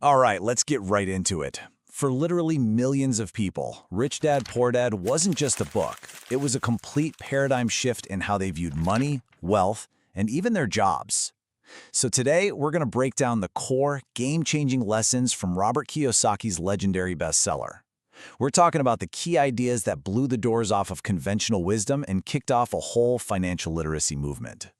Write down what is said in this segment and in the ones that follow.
All right, let's get right into it. For literally millions of people, Rich Dad, Poor Dad wasn't just a book. It was a complete paradigm shift in how they viewed money, wealth, and even their jobs. So today, we're going to break down the core, game-changing lessons from Robert Kiyosaki's legendary bestseller. We're talking about the key ideas that blew the doors off of conventional wisdom and kicked off a whole financial literacy movement.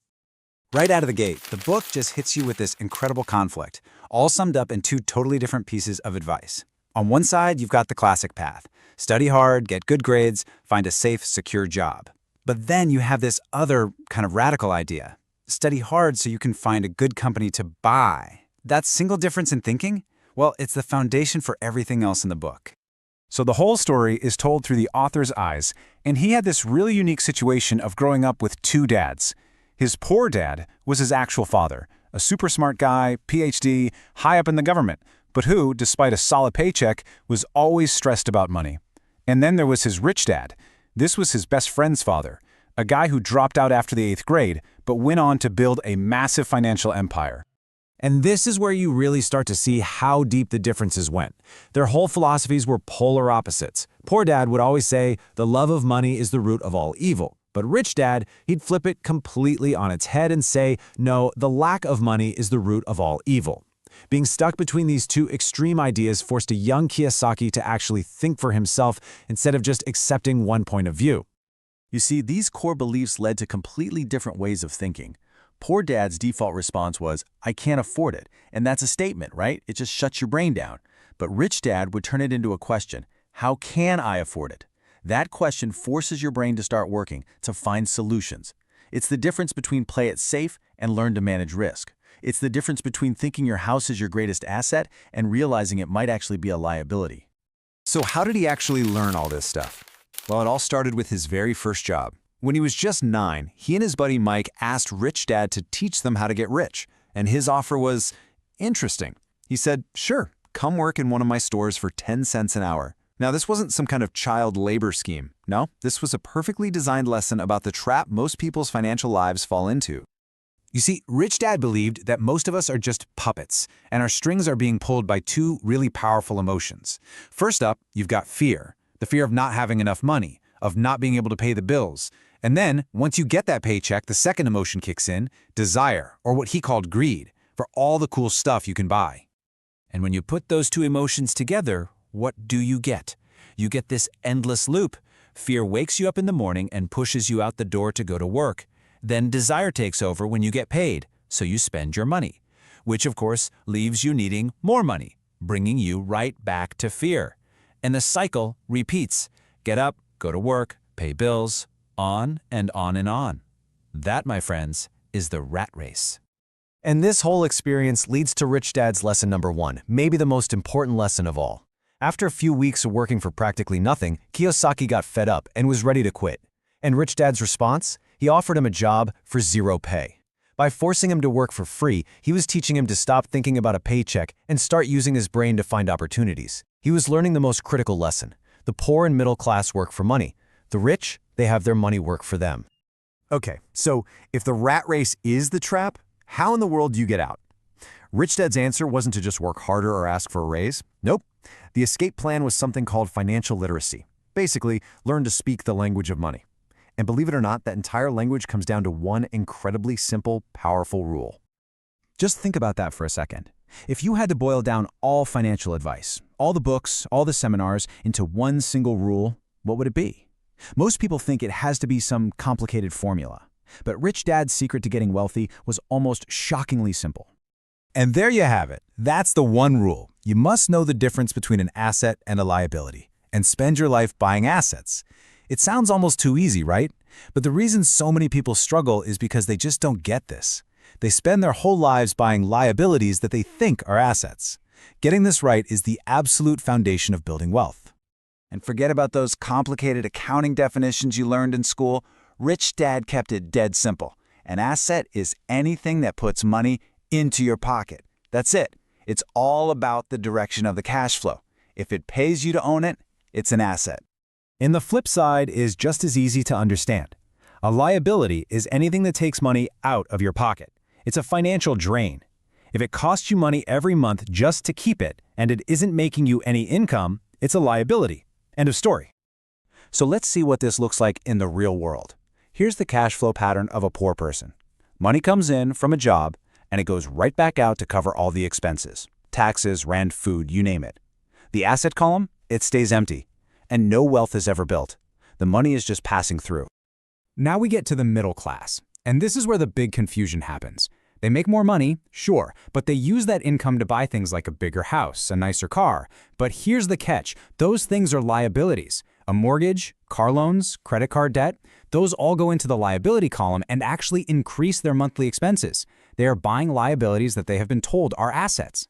Right out of the gate, the book just hits you with this incredible conflict, all summed up in two totally different pieces of advice. On one side, you've got the classic path. Study hard, get good grades, find a safe, secure job. But then you have this other kind of radical idea. Study hard so you can find a good company to buy. That single difference in thinking? Well, it's the foundation for everything else in the book. So the whole story is told through the author's eyes, and he had this really unique situation of growing up with two dads. His poor dad was his actual father, a super smart guy, PhD, high up in the government, but who, despite a solid paycheck, was always stressed about money. And then there was his rich dad. This was his best friend's father, a guy who dropped out after the 8th grade, but went on to build a massive financial empire. And this is where you really start to see how deep the differences went. Their whole philosophies were polar opposites. Poor Dad would always say, the love of money is the root of all evil. But Rich Dad, he'd flip it completely on its head and say, no, the lack of money is the root of all evil. Being stuck between these two extreme ideas forced a young Kiyosaki to actually think for himself instead of just accepting one point of view. You see, these core beliefs led to completely different ways of thinking. Poor Dad's default response was, I can't afford it. And that's a statement, right? It just shuts your brain down. But Rich Dad would turn it into a question. How can I afford it? That question forces your brain to start working, to find solutions. It's the difference between play it safe and learn to manage risk. It's the difference between thinking your house is your greatest asset and realizing it might actually be a liability. So how did he actually learn all this stuff? Well, it all started with his very first job. When he was just 9, he and his buddy Mike asked Rich Dad to teach them how to get rich, and his offer was interesting. He said, sure, come work in one of my stores for 10 cents an hour. Now, this wasn't some kind of child labor scheme. No, this was a perfectly designed lesson about the trap most people's financial lives fall into. You see, Rich Dad believed that most of us are just puppets, and our strings are being pulled by two really powerful emotions. First up, you've got fear. The fear of not having enough money, of not being able to pay the bills. And then, once you get that paycheck, the second emotion kicks in, desire, or what he called greed, for all the cool stuff you can buy. And when you put those two emotions together, what do you get? You get this endless loop. Fear wakes you up in the morning and pushes you out the door to go to work. Then desire takes over when you get paid, so you spend your money, which of course leaves you needing more money, bringing you right back to fear. And the cycle repeats. Get up, go to work, pay bills, on and on and on. That, my friends, is the rat race. And this whole experience leads to Rich Dad's lesson number 1, maybe the most important lesson of all. After a few weeks of working for practically nothing, Kiyosaki got fed up and was ready to quit. And Rich Dad's response? He offered him a job for 0 pay. By forcing him to work for free, he was teaching him to stop thinking about a paycheck and start using his brain to find opportunities. He was learning the most critical lesson. The poor and middle class work for money. The rich, they have their money work for them. Okay, so if the rat race is the trap, how in the world do you get out? Rich Dad's answer wasn't to just work harder or ask for a raise. Nope. The escape plan was something called financial literacy. Basically, learn to speak the language of money. And believe it or not, that entire language comes down to one incredibly simple, powerful rule. Just think about that for a second. If you had to boil down all financial advice, all the books, all the seminars, into one single rule, what would it be? Most people think it has to be some complicated formula. But Rich Dad's secret to getting wealthy was almost shockingly simple. And there you have it. That's the one rule. You must know the difference between an asset and a liability, and spend your life buying assets. It sounds almost too easy, right? But the reason so many people struggle is because they just don't get this. They spend their whole lives buying liabilities that they think are assets. Getting this right is the absolute foundation of building wealth. And forget about those complicated accounting definitions you learned in school. Rich Dad kept it dead simple. An asset is anything that puts money into your pocket. That's it. It's all about the direction of the cash flow. If it pays you to own it, it's an asset. And the flip side is just as easy to understand. A liability is anything that takes money out of your pocket. It's a financial drain. If it costs you money every month just to keep it, and it isn't making you any income, it's a liability. End of story. So let's see what this looks like in the real world. Here's the cash flow pattern of a poor person. Money comes in from a job, and it goes right back out to cover all the expenses. Taxes, rent, food, you name it. The asset column, it stays empty, and no wealth is ever built. The money is just passing through. Now we get to the middle class, and this is where the big confusion happens. They make more money, sure, but they use that income to buy things like a bigger house, a nicer car. But here's the catch. Those things are liabilities. A mortgage, car loans, credit card debt, those all go into the liability column and actually increase their monthly expenses. They are buying liabilities that they have been told are assets.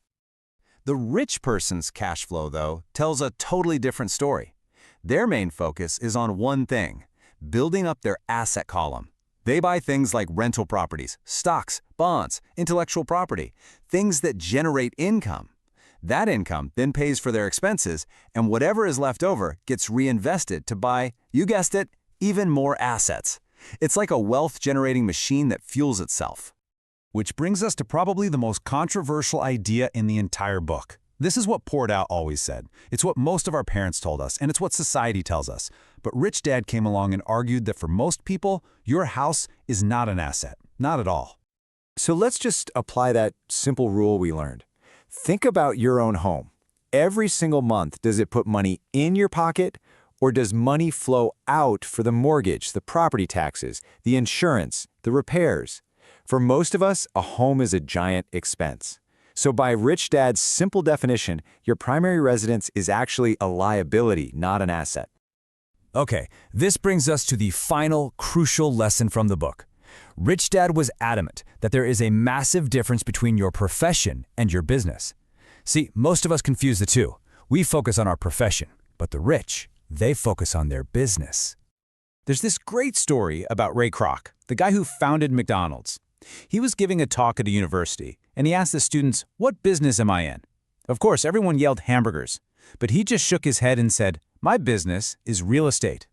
The rich person's cash flow, though, tells a totally different story. Their main focus is on one thing: building up their asset column. They buy things like rental properties, stocks, bonds, intellectual property, things that generate income. That income then pays for their expenses, and whatever is left over gets reinvested to buy, you guessed it, even more assets. It's like a wealth-generating machine that fuels itself. Which brings us to probably the most controversial idea in the entire book. This is what Poor Dad always said. It's what most of our parents told us, and it's what society tells us. But Rich Dad came along and argued that for most people, your house is not an asset. Not at all. So let's just apply that simple rule we learned. Think about your own home. Every single month, does it put money in your pocket, or does money flow out for the mortgage, the property taxes, the insurance, the repairs? For most of us, a home is a giant expense. So by Rich Dad's simple definition, your primary residence is actually a liability, not an asset. Okay, this brings us to the final crucial lesson from the book. Rich Dad was adamant that there is a massive difference between your profession and your business. See, most of us confuse the two. We focus on our profession, but the rich, they focus on their business. There's this great story about Ray Kroc, the guy who founded McDonald's. He was giving a talk at a university, and he asked the students, "What business am I in?" Of course, everyone yelled hamburgers, but he just shook his head and said, "My business is real estate."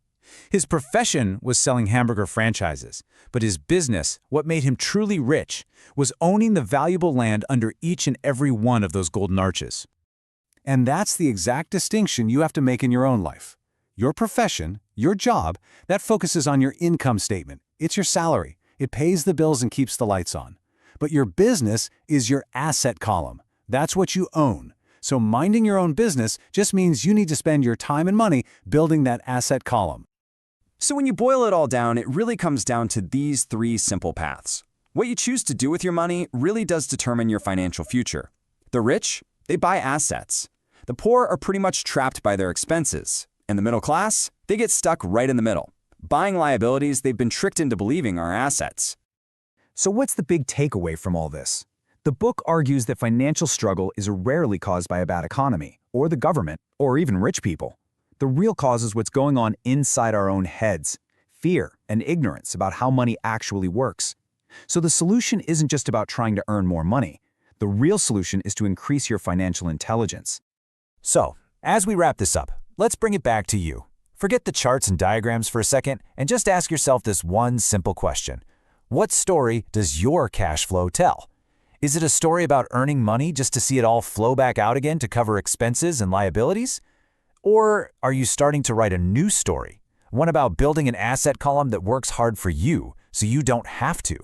His profession was selling hamburger franchises, but his business, what made him truly rich, was owning the valuable land under each and every one of those golden arches. And that's the exact distinction you have to make in your own life. Your profession, your job, that focuses on your income statement. It's your salary. It pays the bills and keeps the lights on. But your business is your asset column. That's what you own. So minding your own business just means you need to spend your time and money building that asset column. So when you boil it all down, it really comes down to these three simple paths. What you choose to do with your money really does determine your financial future. The rich, they buy assets. The poor are pretty much trapped by their expenses. And the middle class, they get stuck right in the middle, buying liabilities they've been tricked into believing are assets. So what's the big takeaway from all this? The book argues that financial struggle is rarely caused by a bad economy, or the government, or even rich people. The real cause is what's going on inside our own heads, fear and ignorance about how money actually works. So the solution isn't just about trying to earn more money. The real solution is to increase your financial intelligence. So, as we wrap this up, let's bring it back to you. Forget the charts and diagrams for a second and just ask yourself this one simple question. What story does your cash flow tell? Is it a story about earning money just to see it all flow back out again to cover expenses and liabilities? Or are you starting to write a new story, one about building an asset column that works hard for you so you don't have to?